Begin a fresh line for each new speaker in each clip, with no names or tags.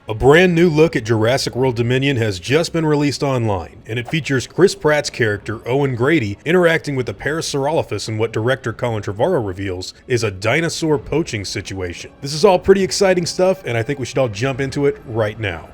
A brand new look at Jurassic World Dominion has just been released online, and it features Chris Pratt's character Owen Grady interacting with the Parasaurolophus in what director Colin Trevorrow reveals is a dinosaur poaching situation. This is all pretty exciting stuff, and I think we should all jump into it right now.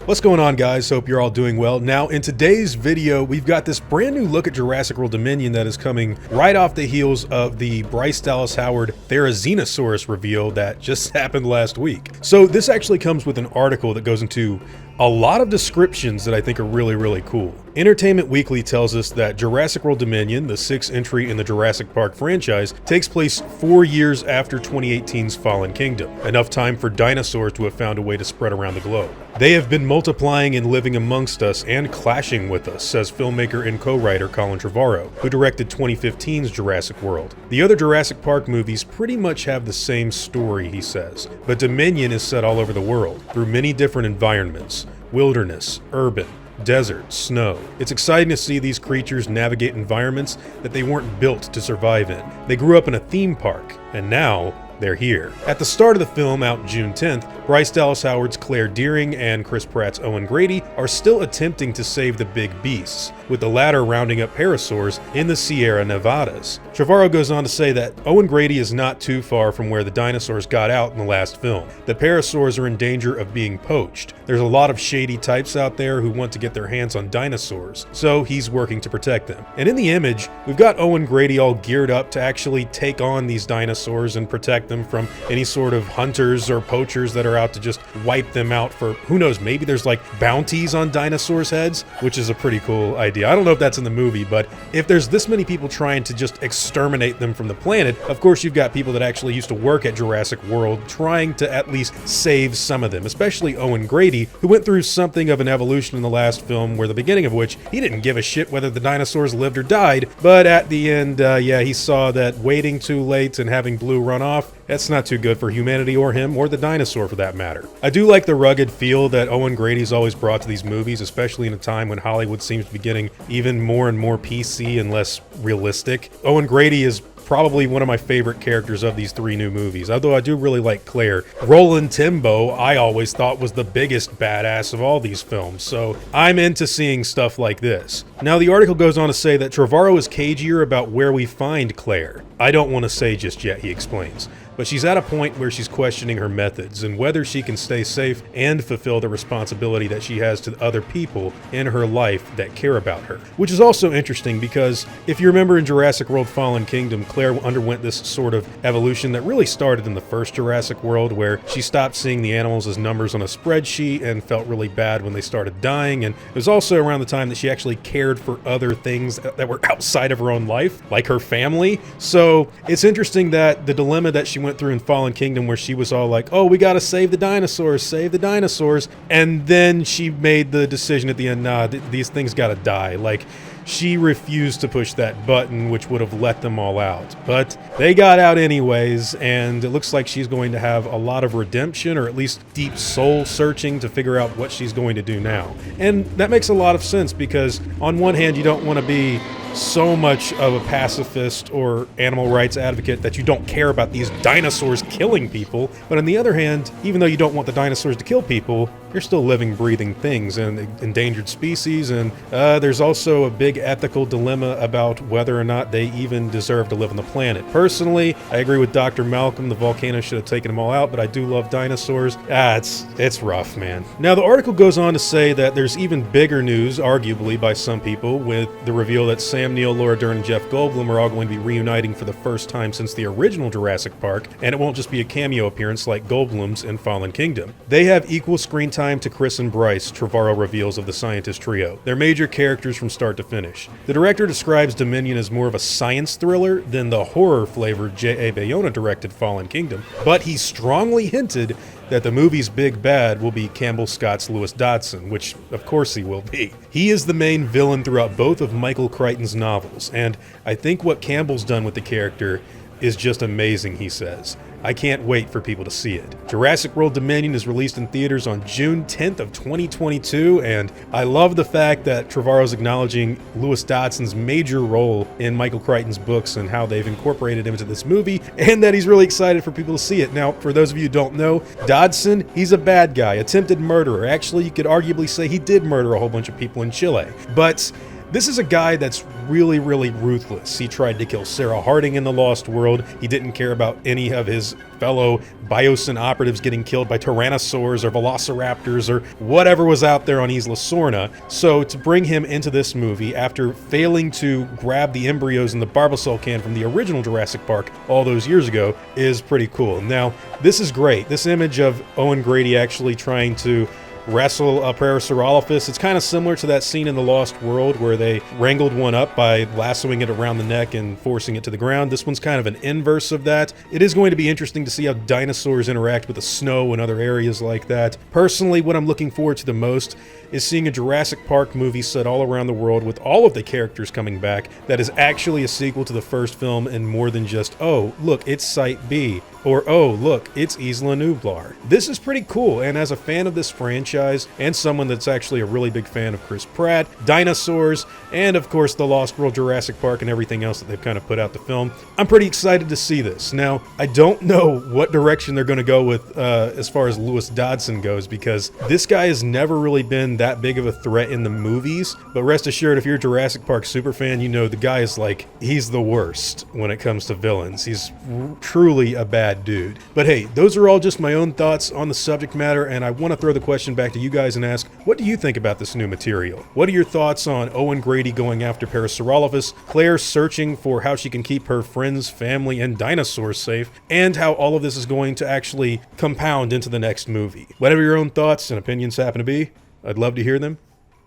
What's going on, guys? Hope you're all doing well. Now, in today's video, we've got this brand new look at Jurassic World Dominion that is coming right off the heels of the Bryce Dallas Howard Therizinosaurus reveal that just happened last week. So this actually comes with an article that goes into a lot of descriptions that I think are really cool. Entertainment Weekly tells us that Jurassic World Dominion, the 6th entry in the Jurassic Park franchise, takes place 4 years after 2018's Fallen Kingdom, enough time for dinosaurs to have found a way to spread around the globe. They have been multiplying and living amongst us and clashing with us, says filmmaker and co-writer Colin Trevorrow, who directed 2015's Jurassic World. The other Jurassic Park movies pretty much have the same story, he says, but Dominion is set all over the world, through many different environments: wilderness, urban, desert, snow. It's exciting to see these creatures navigate environments that they weren't built to survive in. They grew up in a theme park, and now they're here. At the start of the film, out June 10th, Bryce Dallas Howard's Claire Dearing and Chris Pratt's Owen Grady are still attempting to save the big beasts, with the latter rounding up parasaurs in the Sierra Nevadas. Trevorrow goes on to say that Owen Grady is not too far from where the dinosaurs got out in the last film. The parasaurs are in danger of being poached. There's a lot of shady types out there who want to get their hands on dinosaurs, so he's working to protect them. And in the image, we've got Owen Grady all geared up to actually take on these dinosaurs and protect them from any sort of hunters or poachers that are out to just wipe them out for, who knows, maybe there's like bounties on dinosaurs' heads, which is a pretty cool idea. I don't know if that's in the movie, but if there's this many people trying to just exterminate them from the planet, of course you've got people that actually used to work at Jurassic World trying to at least save some of them, especially Owen Grady, who went through something of an evolution in the last film, where the beginning of which he didn't give a shit whether the dinosaurs lived or died, but at the end, he saw that waiting too late and having Blue run off, that's not too good for humanity or him or the dinosaur for that matter. I do like the rugged feel that Owen Grady's always brought to these movies, especially in a time when Hollywood seems to be getting even more and more PC and less realistic. Owen Grady is probably one of my favorite characters of these 3 new movies, although I do really like Claire. Roland Timbo, I always thought was the biggest badass of all these films, so I'm into seeing stuff like this. Now, the article goes on to say that Trevorrow is cagier about where we find Claire. I don't want to say just yet, he explains, but she's at a point where she's questioning her methods and whether she can stay safe and fulfill the responsibility that she has to other people in her life that care about her. Which is also interesting because if you remember in Jurassic World Fallen Kingdom, Claire underwent this sort of evolution that really started in the first Jurassic World, where she stopped seeing the animals as numbers on a spreadsheet and felt really bad when they started dying. And it was also around the time that she actually cared for other things that were outside of her own life, like her family. So it's interesting that the dilemma that she went through in Fallen Kingdom, where she was all like, oh, we gotta save the dinosaurs, and then she made the decision at the end, nah, these things gotta die. Like, she refused to push that button, which would have let them all out. But they got out anyways, and it looks like she's going to have a lot of redemption, or at least deep soul searching to figure out what she's going to do now. And that makes a lot of sense, because on one hand, you don't want to be so much of a pacifist or animal rights advocate that you don't care about these dinosaurs killing people. But on the other hand, even though you don't want the dinosaurs to kill people, you're still living, breathing things and endangered species. And there's also a big ethical dilemma about whether or not they even deserve to live on the planet. Personally, I agree with Dr. Malcolm. The volcano should have taken them all out, but I do love dinosaurs. It's rough, man. Now, the article goes on to say that there's even bigger news, arguably by some people, with the reveal that Sam Neill, Laura Dern, and Jeff Goldblum are all going to be reuniting for the first time since the original Jurassic Park, and it won't just be a cameo appearance like Goldblum's in Fallen Kingdom. They have equal screen time to Chris and Bryce, Trevorrow reveals of the scientist trio. They're major characters from start to finish. The director describes Dominion as more of a science thriller than the horror-flavored J.A. Bayona-directed Fallen Kingdom, but he strongly hinted that the movie's big bad will be Campbell Scott's Lewis Dodgson, which of course he will be. He is the main villain throughout both of Michael Crichton's novels, and I think what Campbell's done with the character is just amazing, he says. I can't wait for people to see it. Jurassic World Dominion is released in theaters on June 10th of 2022, and I love the fact that Trevorrow's acknowledging Lewis Dodgson's major role in Michael Crichton's books and how they've incorporated him into this movie, and that he's really excited for people to see it. Now, for those of you who don't know, Dodgson, he's a bad guy, attempted murderer. Actually, you could arguably say he did murder a whole bunch of people in Chile. But this is a guy that's really, really ruthless. He tried to kill Sarah Harding in The Lost World. He didn't care about any of his fellow Biosyn operatives getting killed by tyrannosaurs or velociraptors or whatever was out there on Isla Sorna. So to bring him into this movie after failing to grab the embryos in the Barbasol can from the original Jurassic Park all those years ago is pretty cool. Now, this is great. This image of Owen Grady actually trying to wrestle a Parasaurolophus. It's kind of similar to that scene in The Lost World where they wrangled one up by lassoing it around the neck and forcing it to the ground. This one's kind of an inverse of that. It is going to be interesting to see how dinosaurs interact with the snow and other areas like that. Personally, what I'm looking forward to the most is seeing a Jurassic Park movie set all around the world with all of the characters coming back that is actually a sequel to the first film and more than just, oh, look, it's Site B, or oh, look, it's Isla Nublar. This is pretty cool, and as a fan of this franchise and someone that's actually a really big fan of Chris Pratt, dinosaurs, and of course the Lost World, Jurassic Park, and everything else that they've kind of put out to film, I'm pretty excited to see this. Now, I don't know what direction they're going to go with as far as Lewis Dodgson goes, because this guy has never really been that big of a threat in the movies, but rest assured, if you're a Jurassic Park superfan, you know the guy is like, he's the worst when it comes to villains. He's truly a bad dude. But hey, those are all just my own thoughts on the subject matter, and I want to throw the question back to you guys and ask, what do you think about this new material? What are your thoughts on Owen Grady going after Parasaurolophus, Claire searching for how she can keep her friends, family, and dinosaurs safe, and how all of this is going to actually compound into the next movie? Whatever your own thoughts and opinions happen to be, I'd love to hear them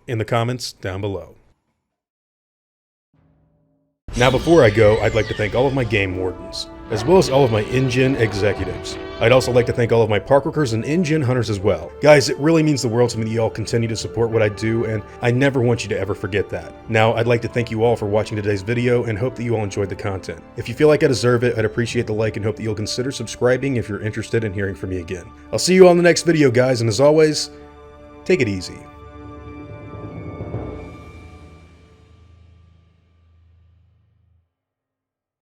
in the comments down below. Now before I go, I'd like to thank all of my game wardens, as well as all of my InGen executives. I'd also like to thank all of my park workers and InGen hunters as well. Guys, it really means the world to me that you all continue to support what I do, and I never want you to ever forget that. Now, I'd like to thank you all for watching today's video and hope that you all enjoyed the content. If you feel like I deserve it, I'd appreciate the like and hope that you'll consider subscribing if you're interested in hearing from me again. I'll see you all in the next video, guys, and as always, take it easy.